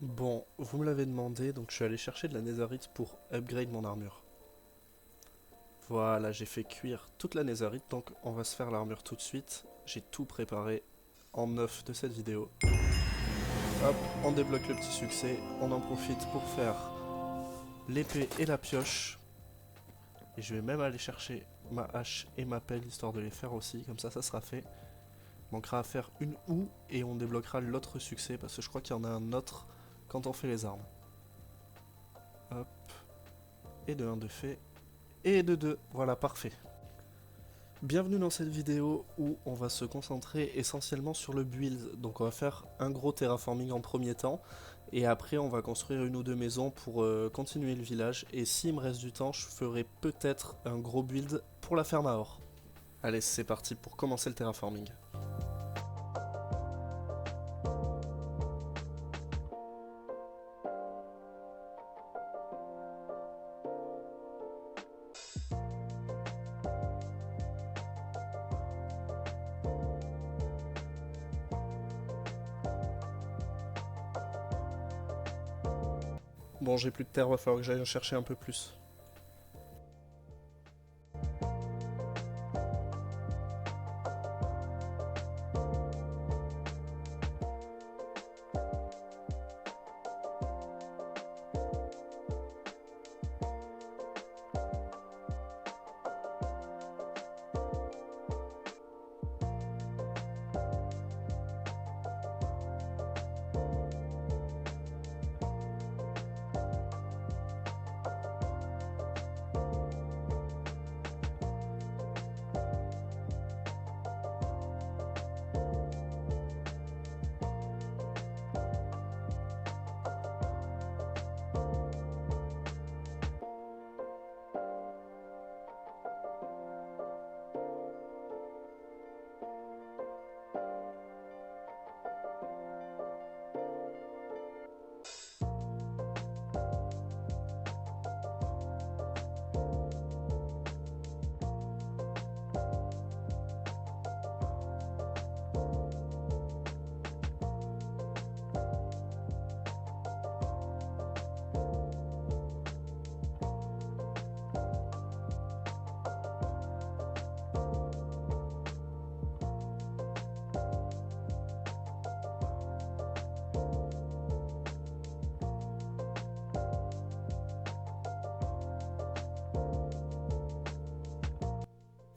Bon, vous me l'avez demandé, donc je suis allé chercher de la netherite pour upgrade mon armure. Voilà, j'ai fait cuire toute la netherite, donc on va se faire l'armure tout de suite. J'ai tout préparé en off de cette vidéo. Hop, on débloque le petit succès, on en profite pour faire l'épée et la pioche. Et je vais même aller chercher ma hache et ma pelle, histoire de les faire aussi, comme ça sera fait. Manquera à faire une houe et on débloquera l'autre succès, parce que je crois qu'il y en a un autre quand on fait les armes. Hop, et de 1 de fait. Et de 2, voilà, parfait. Bienvenue dans cette vidéo où on va se concentrer essentiellement sur le build. Donc on va faire un gros terraforming en premier temps, et après on va construire une ou deux maisons pour continuer le village, et s'il me reste du temps, je ferai peut-être un gros build pour la ferme à or. Allez, c'est parti pour commencer le terraforming. Bon, j'ai plus de terre, va falloir que j'aille en chercher un peu plus.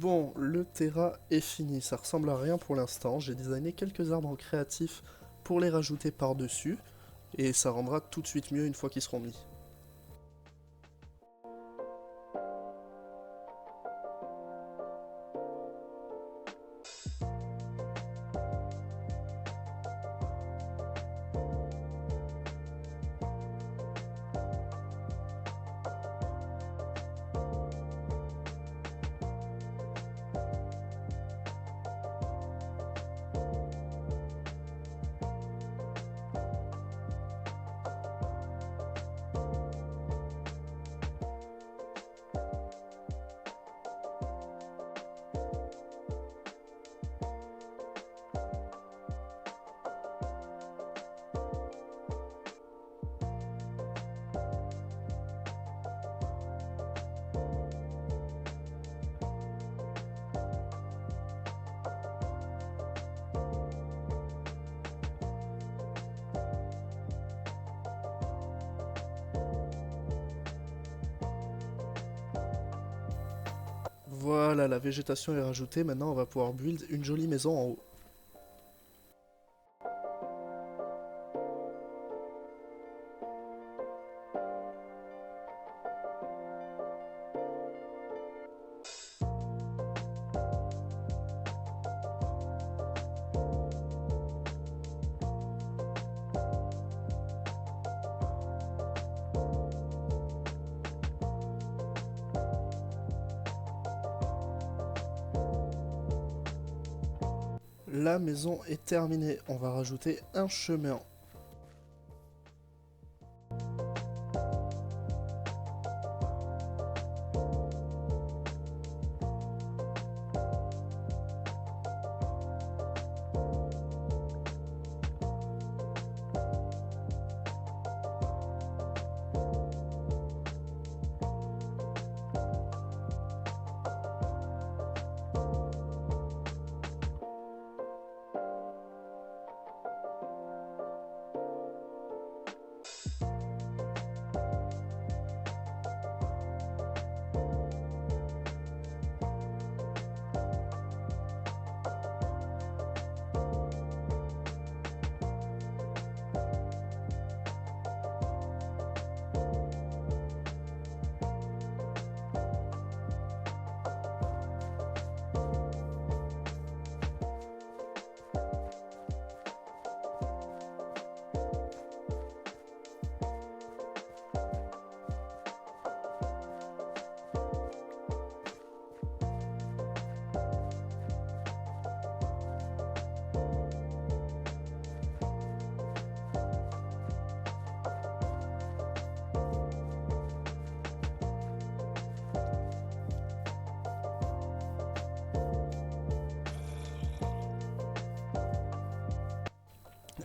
Bon, le terra est fini, ça ressemble à rien pour l'instant. J'ai designé quelques arbres créatifs pour les rajouter par-dessus, et ça rendra tout de suite mieux une fois qu'ils seront mis. Voilà, la végétation est rajoutée, maintenant on va pouvoir build une jolie maison en haut. La maison est terminée, on va rajouter un chemin.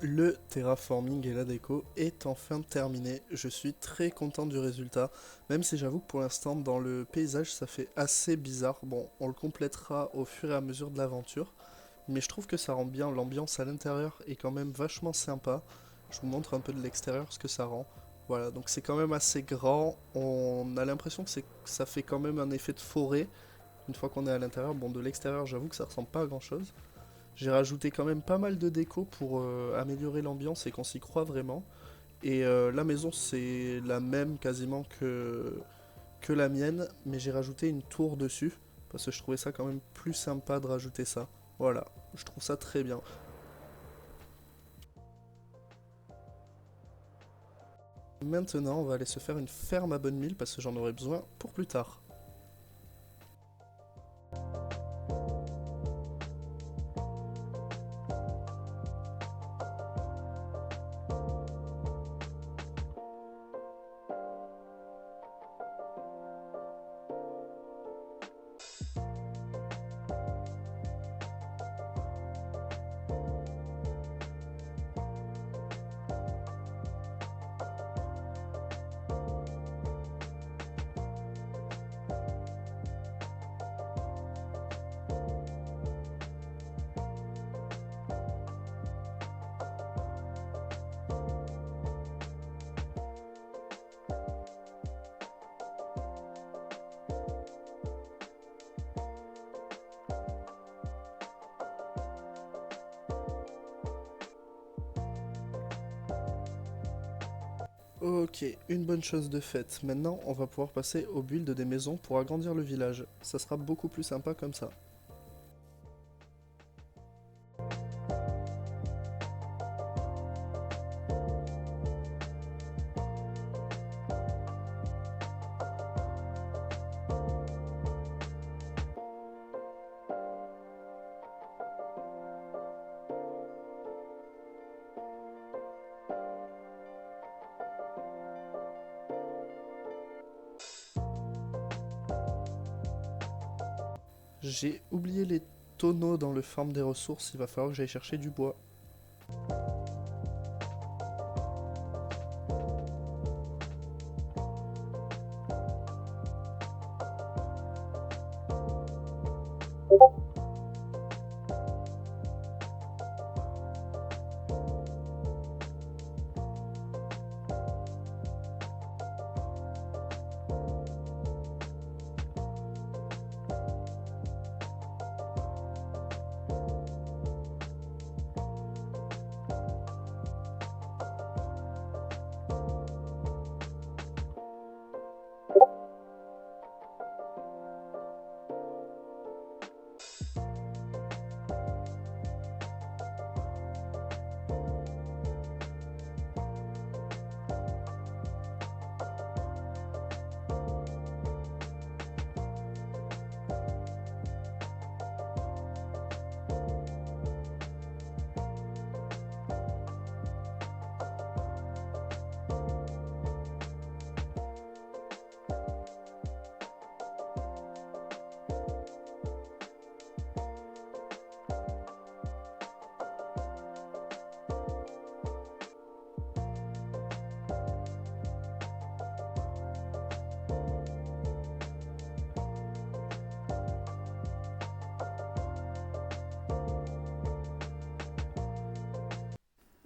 Le terraforming et la déco est enfin terminé. Je suis très content du résultat, même si j'avoue que pour l'instant dans le paysage ça fait assez bizarre. Bon, on le complétera au fur et à mesure de l'aventure, mais je trouve que ça rend bien. L'ambiance à l'intérieur est quand même vachement sympa. Je vous montre un peu de l'extérieur ce que ça rend. Voilà, donc c'est quand même assez grand. On a l'impression que ça fait quand même un effet de forêt une fois qu'on est à l'intérieur. Bon, de l'extérieur, j'avoue que ça ressemble pas à grand chose. J'ai rajouté quand même pas mal de déco pour améliorer l'ambiance et qu'on s'y croit vraiment. Et la maison, c'est la même quasiment que la mienne, mais j'ai rajouté une tour dessus parce que je trouvais ça quand même plus sympa de rajouter ça. Voilà, je trouve ça très bien. Maintenant, on va aller se faire une ferme à bonne mille parce que j'en aurai besoin pour plus tard. Ok, une bonne chose de faite. Maintenant, on va pouvoir passer au build des maisons pour agrandir le village. Ça sera beaucoup plus sympa comme ça. J'ai oublié les tonneaux dans le farm des ressources, il va falloir que j'aille chercher du bois.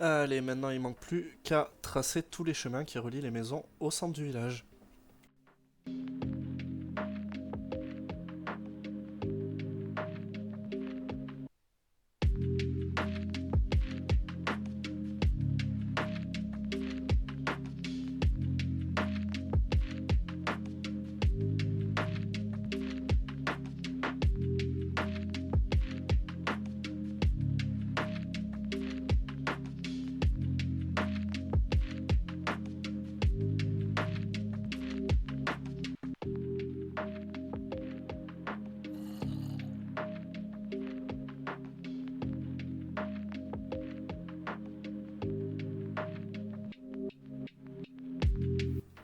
Allez, maintenant il manque plus qu'à tracer tous les chemins qui relient les maisons au centre du village.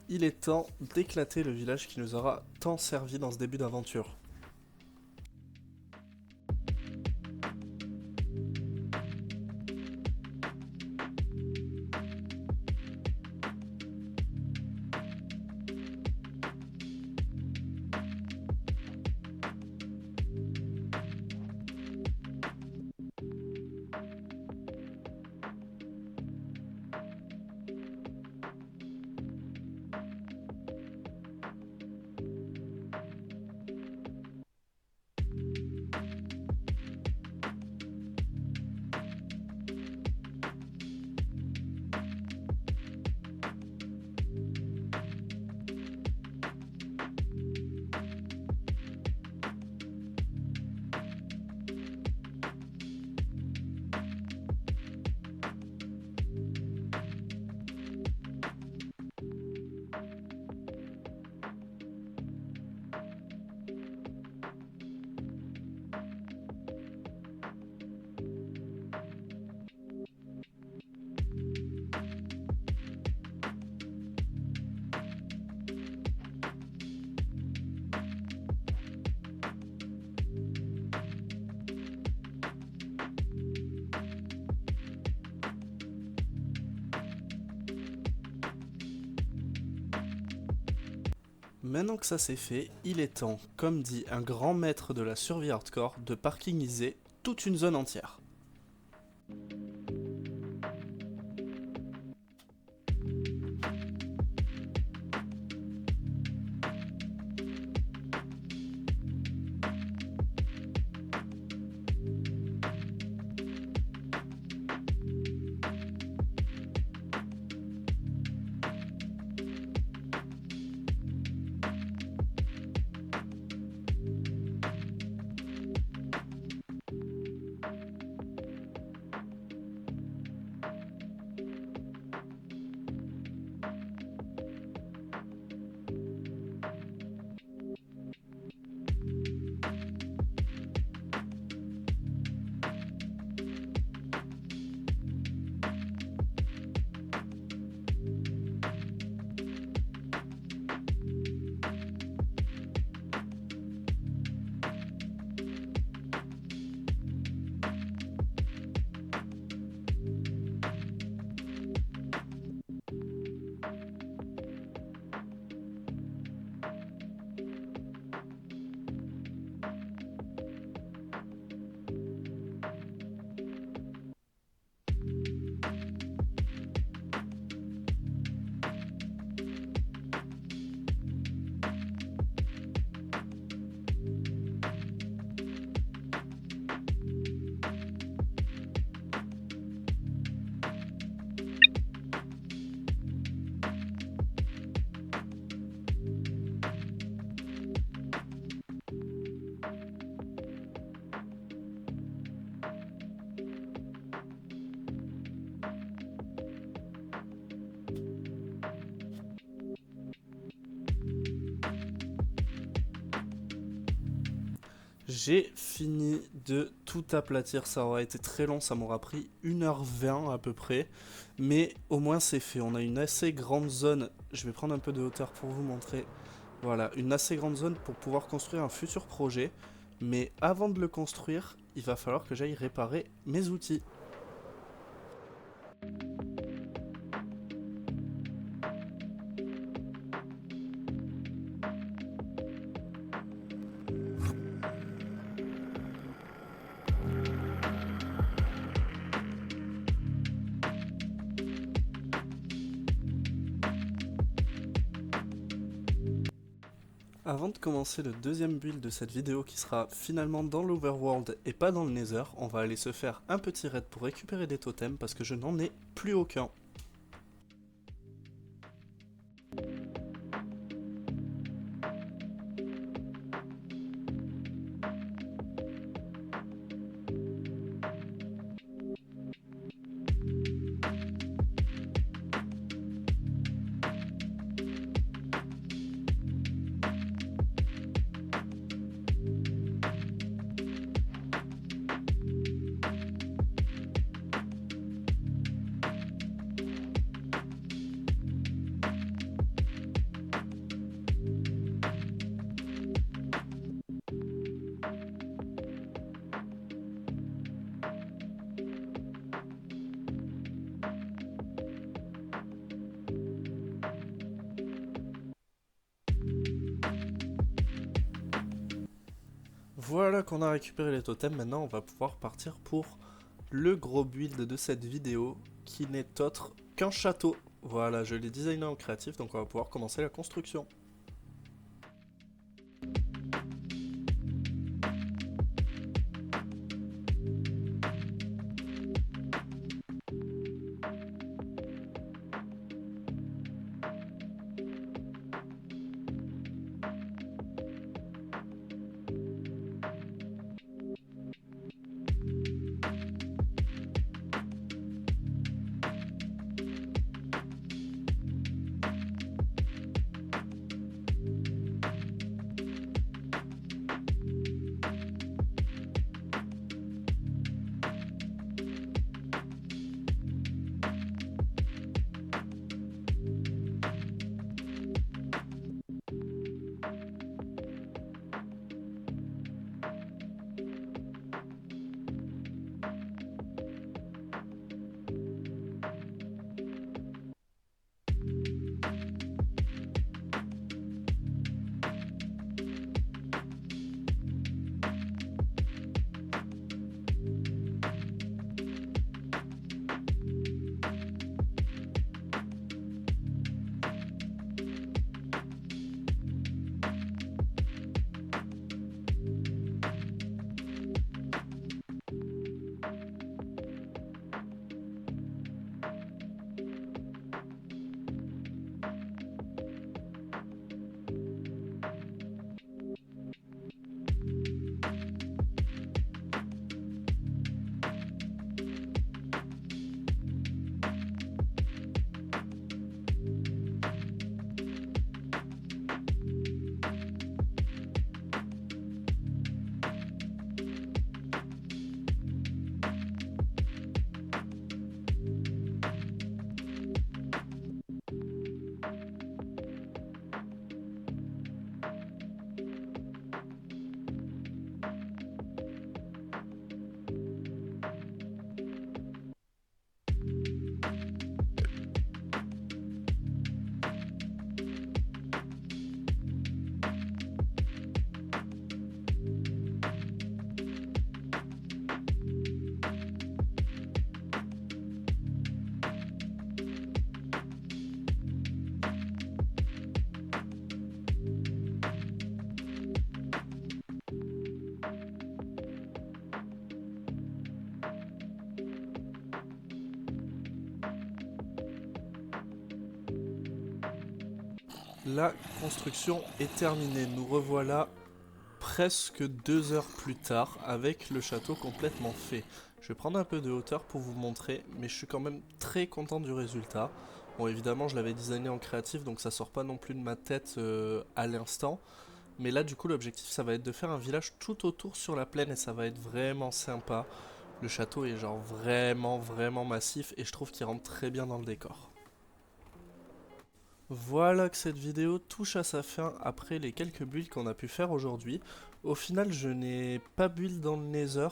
Il est temps d'éclater le village qui nous aura tant servi dans ce début d'aventure. Maintenant que ça c'est fait, il est temps, comme dit un grand maître de la survie hardcore, de parkingiser toute une zone entière. J'ai fini de tout aplatir, ça aura été très long, ça m'aura pris 1h20 à peu près, mais au moins c'est fait, on a une assez grande zone, je vais prendre un peu de hauteur pour vous montrer, voilà, une assez grande zone pour pouvoir construire un futur projet, mais avant de le construire, il va falloir que j'aille réparer mes outils. Avant de commencer le deuxième build de cette vidéo qui sera finalement dans l'Overworld et pas dans le Nether, on va aller se faire un petit raid pour récupérer des totems parce que je n'en ai plus aucun. Voilà qu'on a récupéré les totems, maintenant on va pouvoir partir pour le gros build de cette vidéo qui n'est autre qu'un château. Voilà, je l'ai designé en créatif, donc on va pouvoir commencer la construction. la construction est terminée. Nous revoilà presque 2 heures plus tard avec le château complètement fait. Je vais prendre un peu de hauteur pour vous montrer, mais je suis quand même très content du résultat. Bon, évidemment, je l'avais designé en créatif, donc ça sort pas non plus de ma tête à l'instant. Mais là, du coup, l'objectif, ça va être de faire un village tout autour sur la plaine et ça va être vraiment sympa. Le château est genre vraiment massif et je trouve qu'il rentre très bien dans le décor. Voilà que cette vidéo touche à sa fin après les quelques builds qu'on a pu faire aujourd'hui. Au final, je n'ai pas build dans le Nether.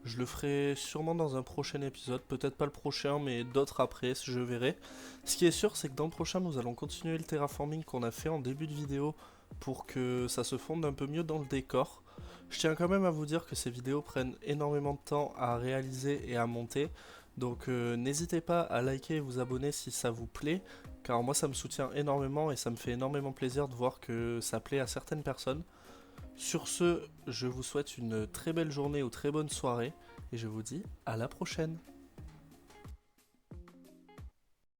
Je le ferai sûrement dans un prochain épisode, peut-être pas le prochain, mais d'autres après, je verrai. Ce qui est sûr, c'est que dans le prochain, nous allons continuer le terraforming qu'on a fait en début de vidéo pour que ça se fonde un peu mieux dans le décor. Je tiens quand même à vous dire que ces vidéos prennent énormément de temps à réaliser et à monter, donc n'hésitez pas à liker et vous abonner si ça vous plaît, car moi ça me soutient énormément et ça me fait énormément plaisir de voir que ça plaît à certaines personnes. Sur ce, je vous souhaite une très belle journée ou très bonne soirée et je vous dis à la prochaine.